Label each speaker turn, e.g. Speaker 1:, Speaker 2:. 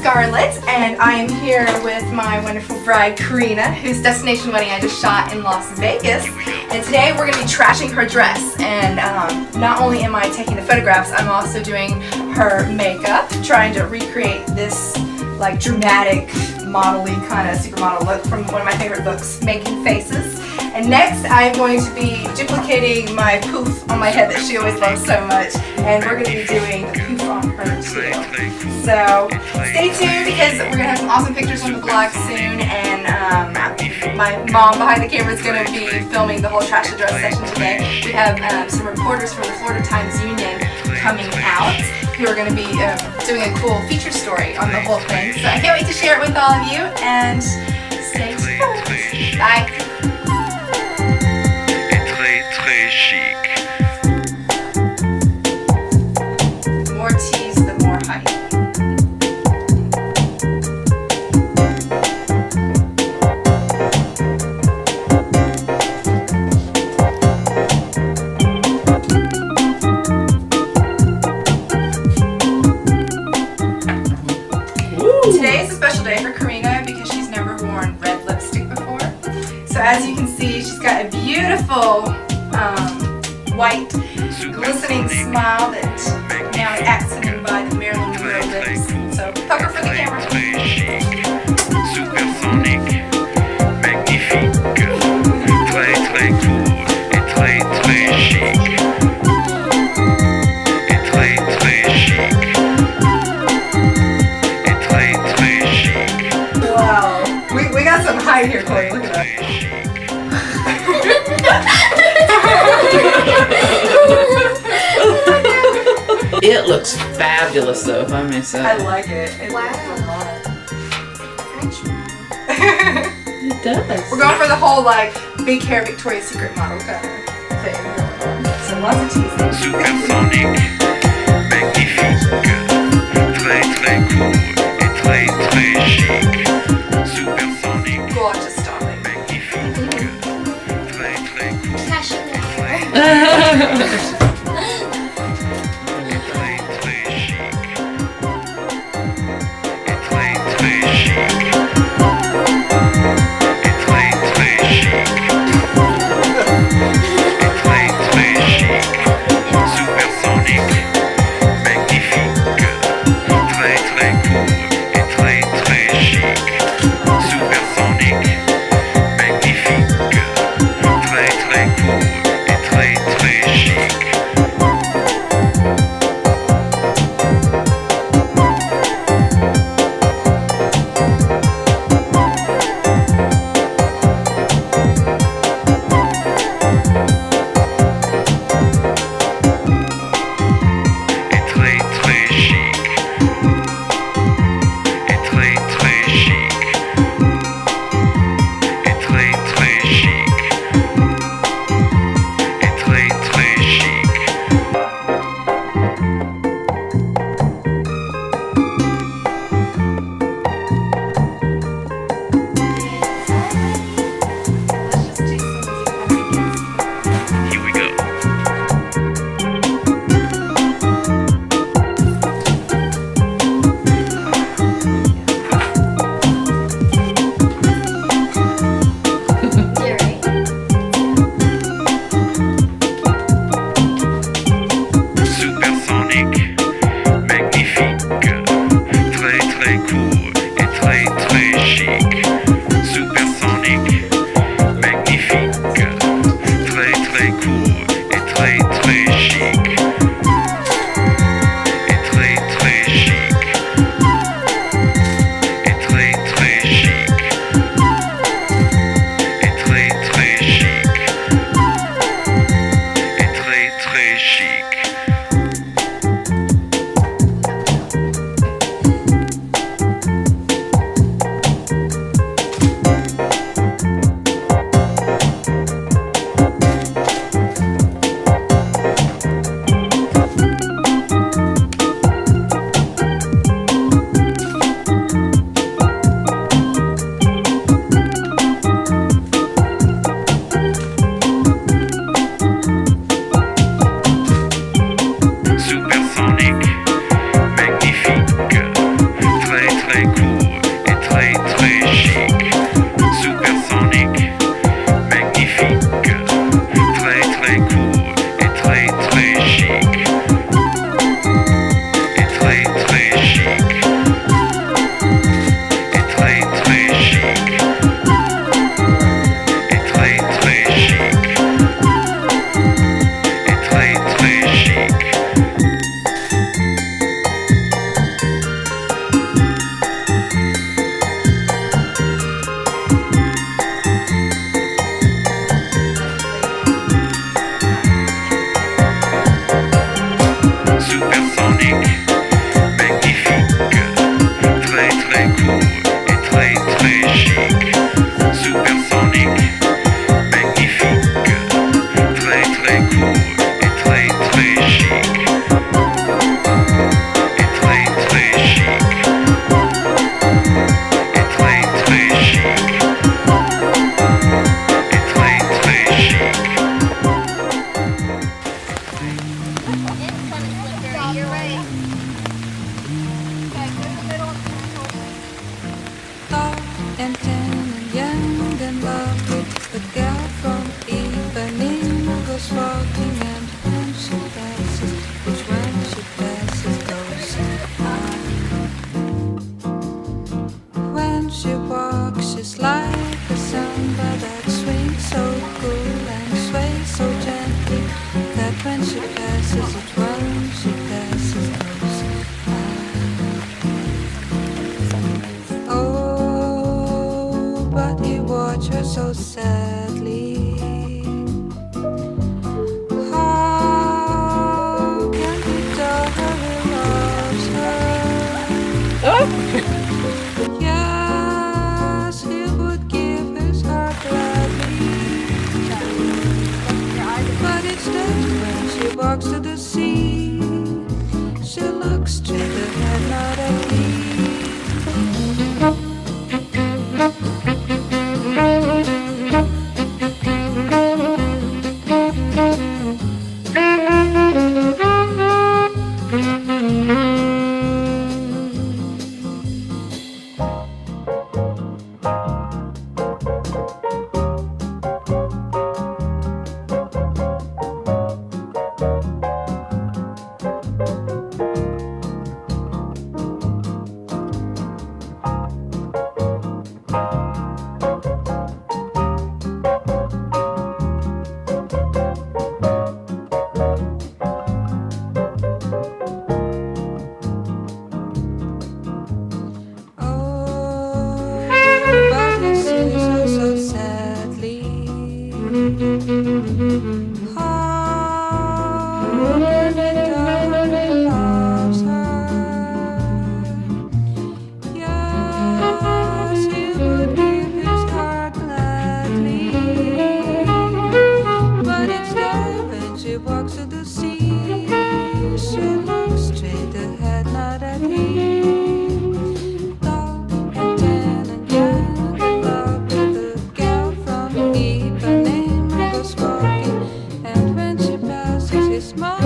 Speaker 1: Scarlett, and I am here with my wonderful bride Karina, whose destination wedding I just shot in Las Vegas. And today we're going to be trashing her dress. And not only am I taking the photographs, I'm also doing her makeup, trying to recreate this like dramatic, model-y kind of supermodel look from one of my favorite books, Making Faces. And next I'm going to be duplicating my poof on my head that she always loves so much, and we're going to be doing the poof on her too. So stay tuned because we're going to have some awesome pictures on the blog soon, and my mom behind the camera is going to be filming the whole Trash the Dress session today. We have some reporters from the Florida Times Union coming out who are going to be doing a cool feature story on the whole thing. So I can't wait to share it with all of you, and stay tuned. Bye. More tease, the more hype. Today is a special day for Karina because she's never worn red lipstick before. So as you can see, she's got a beautiful white glistening smile that now is accented by the Marilyn Monroe lips. So pucker for the camera.
Speaker 2: Supersonic, magnifique, très très cool et très très chic. Et très très chic. Et très très chic.
Speaker 1: Wow. We got some height here, Corey. Look at that.
Speaker 3: It looks fabulous though, if I may say.
Speaker 1: I like it.
Speaker 4: Wow.
Speaker 3: It does.
Speaker 1: We're going for the whole like big hair Victoria's Secret model kind of thing going on. So lots of teasing.
Speaker 2: Supersonic, magnifique, très très cool et très très chic. Supersonic,
Speaker 1: Gorgeous, darling.
Speaker 2: magnifique, très très cool.
Speaker 4: Trashy.
Speaker 2: Très très cool et très très chic.
Speaker 4: she passes it, when she passes close by. Oh, but he watched her so sadly. How can he tell her he loves her? Yes, he would give his heart gladly. But instead, when she walks to the sea, she looks straight ahead, not at me. But he sees her so sadly. How can he tell her he loves her? Yes, he would give his heart gladly. But instead, when she walks to the sea, she looks straight ahead, not at him. Smile.